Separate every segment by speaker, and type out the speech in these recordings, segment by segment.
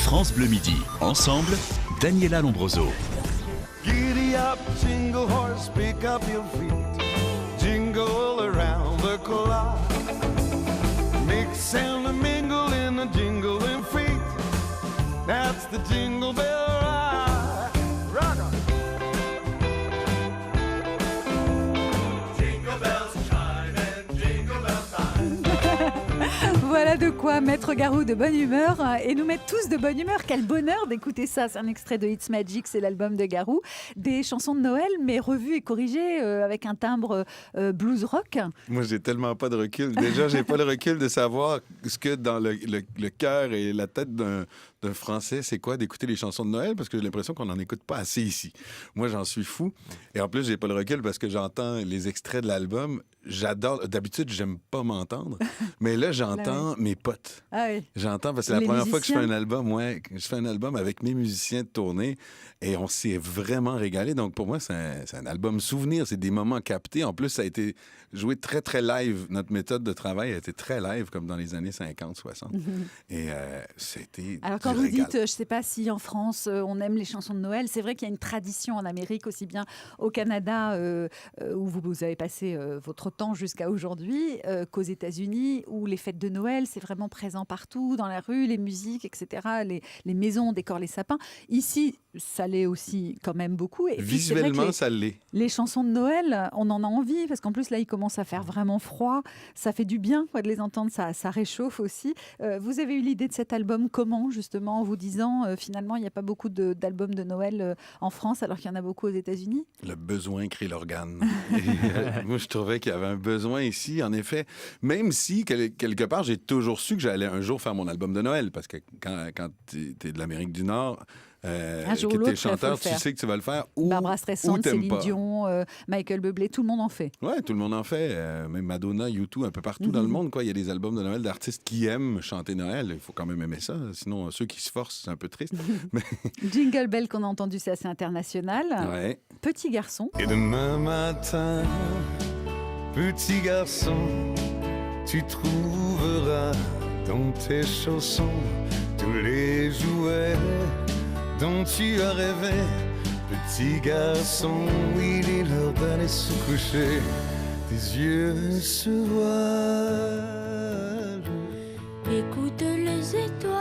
Speaker 1: France Bleu Midi. Ensemble, Daniela Lombroso.
Speaker 2: Giddy up, jingle horse, pick up your feet. Jingle around the clock. Mix and mingle in the jingling feet. That's the jingle bell ride. Rock on. Jingle bells chime and jingle bells time.
Speaker 3: Voilà de quoi mettre Garou de bonne humeur et nous mettre tous de bonne humeur. Quel bonheur d'écouter ça. C'est un extrait de It's Magic, c'est l'album de Garou. Des chansons de Noël, mais revues et corrigées avec un timbre blues rock.
Speaker 4: Moi, j'ai tellement pas de recul. Déjà, j'ai pas le recul de savoir ce que dans le cœur et la tête d'un Français, c'est quoi d'écouter les chansons de Noël, parce que j'ai l'impression qu'on n'en écoute pas assez ici. Moi, j'en suis fou. Et en plus, j'ai pas le recul parce que j'entends les extraits de l'album. J'adore. D'habitude, j'aime pas m'entendre. Mais là, j'entends mes potes.
Speaker 3: Ah oui.
Speaker 4: J'entends parce que c'est la
Speaker 3: Les
Speaker 4: première fois que je fais
Speaker 3: musiciens.
Speaker 4: un album. Ouais, je fais un album avec mes musiciens de tournée et on s'est vraiment régalé. Donc, pour moi, c'est un album souvenir. C'est des moments captés. En plus, ça a été joué très, très live. Notre méthode de travail a été très live, comme dans les années 50, 60. Et c'était
Speaker 3: Alors quand
Speaker 4: du
Speaker 3: vous
Speaker 4: régal.
Speaker 3: dites, je ne sais pas si en France on aime les chansons de Noël, c'est vrai qu'il y a une tradition en Amérique, aussi bien au Canada où vous avez passé votre temps jusqu'à aujourd'hui, qu'aux États-Unis où les fêtes de Noël, c'est vraiment présent partout, dans la rue, les musiques, etc. Les maisons décorent les sapins. Ici, ça l'est aussi quand même beaucoup. Et puis, c'est vrai que
Speaker 4: Visuellement, ça l'est.
Speaker 3: les chansons de Noël, on en a envie, parce qu'en plus, là, il commence à faire vraiment froid. Ça fait du bien quoi, de les entendre, ça réchauffe aussi. Vous avez eu l'idée de cet album comment, justement, en vous disant, finalement, il n'y a pas beaucoup d'albums de Noël en France, alors qu'il y en a beaucoup aux États-Unis?
Speaker 4: Le besoin crée l'organe. Et, moi, je trouvais qu'il y avait un besoin ici, en effet. Même si, quelque part, j'ai toujours su que j'allais un jour faire mon album de Noël. Parce que quand tu es de l'Amérique du Nord,
Speaker 3: Un jour ou
Speaker 4: que tu
Speaker 3: l'autre,
Speaker 4: es
Speaker 3: faut
Speaker 4: chanteur,
Speaker 3: le
Speaker 4: tu
Speaker 3: faire.
Speaker 4: sais que tu vas le faire ou,
Speaker 3: Barbara Streisand,
Speaker 4: ou t'aimes
Speaker 3: Céline
Speaker 4: pas.
Speaker 3: Dion, Michael Bublé, tout le monde en fait.
Speaker 4: Ouais, tout le monde en fait. Même Madonna, U2, un peu partout dans le monde. Quoi. Il y a des albums de Noël d'artistes qui aiment chanter Noël. Il faut quand même aimer ça. Sinon, ceux qui se forcent, c'est un peu triste. Mais,
Speaker 3: Jingle Bell qu'on a entendu, c'est assez international.
Speaker 4: ouais.
Speaker 3: Petit garçon.
Speaker 2: Et demain matin, petit garçon, tu trouveras dans tes chaussons tous les jouets dont tu as rêvé. Petit garçon, il est l'heure d'aller se coucher. Tes yeux se voilent.
Speaker 5: Écoute les étoiles.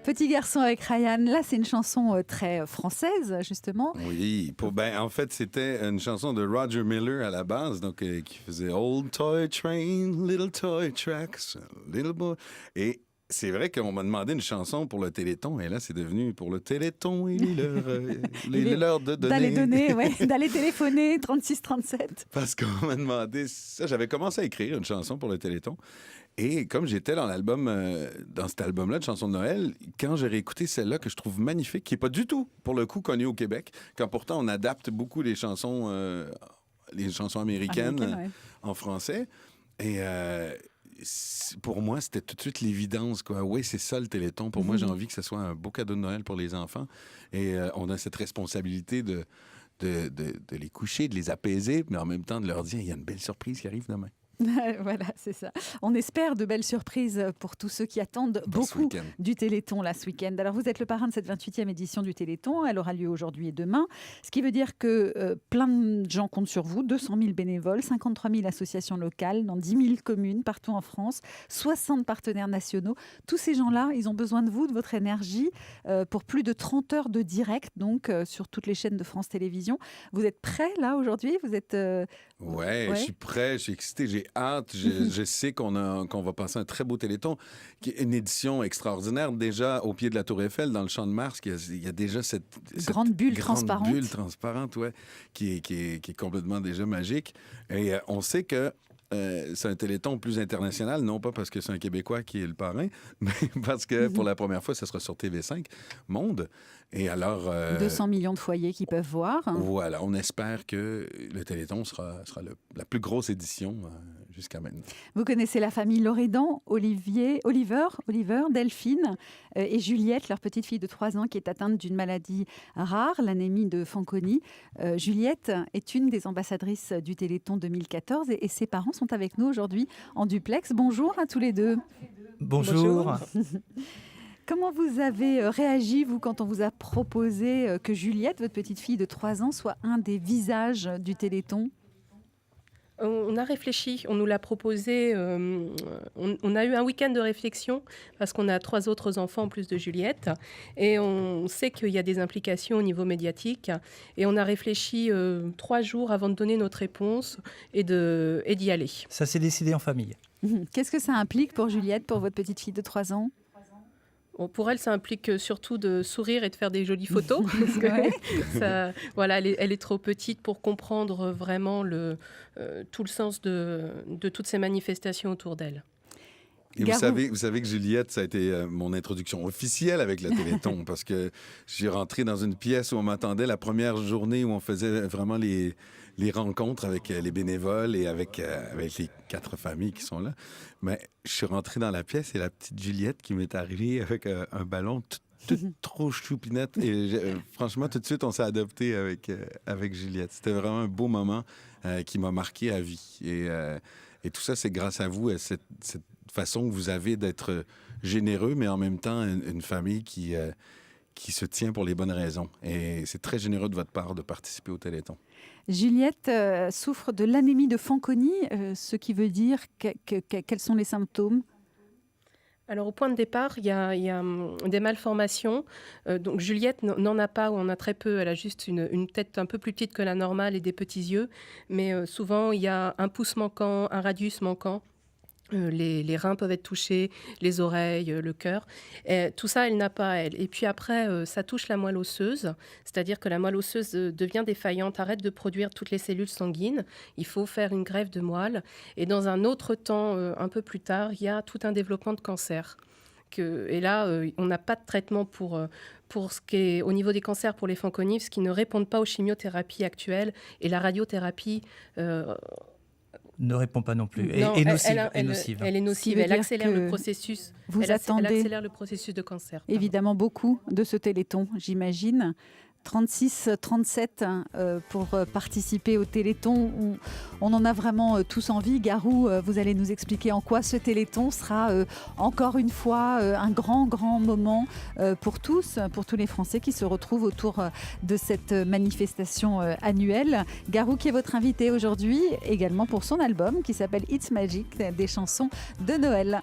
Speaker 3: Petit garçon avec Ryan. Là, c'est une chanson très française, justement.
Speaker 4: Oui, en fait, c'était une chanson de Roger Miller à la base, donc qui faisait Old Toy Train, Little Toy Tracks, Little Boy. Et c'est vrai qu'on m'a demandé une chanson pour le Téléthon, et là, c'est devenu pour le Téléthon, il est l'heure de
Speaker 3: D'aller
Speaker 4: donner.
Speaker 3: donner, ouais, d'aller téléphoner, 36-37.
Speaker 4: Parce qu'on m'a demandé ça. J'avais commencé à écrire une chanson pour le Téléthon. Et comme j'étais dans dans cet album-là de chansons de Noël, quand j'ai réécouté celle-là que je trouve magnifique, qui n'est pas du tout, pour le coup, connue au Québec, quand pourtant on adapte beaucoup les chansons américaines
Speaker 3: Américaine, ouais.
Speaker 4: en français. Et pour moi, c'était tout de suite l'évidence, quoi. Oui, c'est ça le Téléthon. Pour moi, j'ai envie que ce soit un beau cadeau de Noël pour les enfants. Et on a cette responsabilité de les coucher, de les apaiser, mais en même temps de leur dire, il y a une belle surprise qui arrive demain.
Speaker 3: Voilà, c'est ça. On espère de belles surprises pour tous ceux qui attendent
Speaker 4: Pour ce
Speaker 3: beaucoup
Speaker 4: week-end.
Speaker 3: du Téléthon là ce week-end. Alors vous êtes le parrain de cette 28e édition du Téléthon. Elle aura lieu aujourd'hui et demain. Ce qui veut dire que plein de gens comptent sur vous. 200 000 bénévoles, 53 000 associations locales dans 10 000 communes partout en France, 60 partenaires nationaux. Tous ces gens-là, ils ont besoin de vous, de votre énergie pour plus de 30 heures de direct donc sur toutes les chaînes de France Télévisions. Vous êtes prêts là aujourd'hui? Vous êtes
Speaker 4: Ouais,
Speaker 3: Ouais.
Speaker 4: je suis prêt, je suis excité, j'ai hâte. Je sais qu'on va passer un très beau Téléthon, qui est une édition extraordinaire. Déjà, au pied de la Tour Eiffel, dans le Champ de Mars, il y a déjà cette
Speaker 3: grande bulle transparente.
Speaker 4: bulle transparente, ouais, qui est complètement déjà magique. Et on sait que c'est un Téléthon plus international, non pas parce que c'est un Québécois qui est le parrain, mais parce que pour la première fois, ça sera sur TV5 Monde. Et alors...
Speaker 3: 200 millions de foyers qui peuvent voir.
Speaker 4: Voilà, on espère que le Téléthon sera la plus grosse édition jusqu'à maintenant.
Speaker 3: Vous connaissez la famille Loredan, Oliver, Delphine et Juliette, leur petite fille de 3 ans qui est atteinte d'une maladie rare, l'anémie de Fanconi. Juliette est une des ambassadrices du Téléthon 2014 et ses parents sont avec nous aujourd'hui en duplex. Bonjour à tous les deux.
Speaker 6: Bonjour.
Speaker 3: Comment vous avez réagi, vous, quand on vous a proposé que Juliette, votre petite fille de 3 ans, soit un des visages du Téléthon ?
Speaker 7: On a réfléchi, on nous l'a proposé, on a eu un week-end de réflexion parce qu'on a 3 autres enfants en plus de Juliette et on sait qu'il y a des implications au niveau médiatique et on a réfléchi 3 jours avant de donner notre réponse et d'y aller.
Speaker 6: Ça s'est décidé en famille.
Speaker 3: Qu'est-ce que ça implique pour Juliette, pour votre petite fille de 3 ans ?
Speaker 7: Bon, pour elle, ça implique surtout de sourire et de faire des jolies photos. Parce que voilà, elle est trop petite pour comprendre vraiment tout le sens de toutes ces manifestations autour d'elle.
Speaker 4: Et vous savez que Juliette, ça a été mon introduction officielle avec le Téléthon, parce que j'ai rentré dans une pièce où on m'attendait la première journée où on faisait vraiment les rencontres avec les bénévoles et avec les 4 familles qui sont là. Mais je suis rentré dans la pièce et la petite Juliette qui m'est arrivée avec un ballon tout trop choupinette. Et franchement, tout de suite, on s'est adopté avec Juliette. C'était vraiment un beau moment qui m'a marqué à vie. Et tout ça, c'est grâce à vous, à cette façon que vous avez d'être généreux, mais en même temps, une famille qui se tient pour les bonnes raisons. Et c'est très généreux de votre part de participer au Téléthon.
Speaker 3: Juliette souffre de l'anémie de Fanconi, ce qui veut dire quels sont les symptômes ?
Speaker 7: Alors, au point de départ, il y a des malformations. Donc, Juliette n'en a pas, ou en a très peu. Elle a juste une tête un peu plus petite que la normale et des petits yeux. Mais souvent, il y a un pouce manquant, un radius manquant. Les reins peuvent être touchés, les oreilles, le cœur. Tout ça, elle n'a pas, elle. Et puis après, ça touche la moelle osseuse, c'est-à-dire que la moelle osseuse devient défaillante, arrête de produire toutes les cellules sanguines. Il faut faire une greffe de moelle. Et dans un autre temps, un peu plus tard, il y a tout un développement de cancer. Et là, on n'a pas de traitement pour ce qui est au niveau des cancers pour les Fanconi, parce qu'ils ne répondent pas aux chimiothérapies actuelles. Et la radiothérapie...
Speaker 6: ne répond pas non plus.
Speaker 7: Non,
Speaker 6: et nocive.
Speaker 7: Elle est nocive. Elle accélère le processus.
Speaker 3: Vous
Speaker 7: elle accélère le processus de cancer.
Speaker 3: Évidemment, beaucoup de ce Téléthon, j'imagine. 36, 37 pour participer au Téléthon. On en a vraiment tous envie. Garou, vous allez nous expliquer en quoi ce Téléthon sera encore une fois un grand moment pour tous les Français qui se retrouvent autour de cette manifestation annuelle. Garou qui est votre invité aujourd'hui, également pour son album qui s'appelle It's Magic, des chansons de Noël.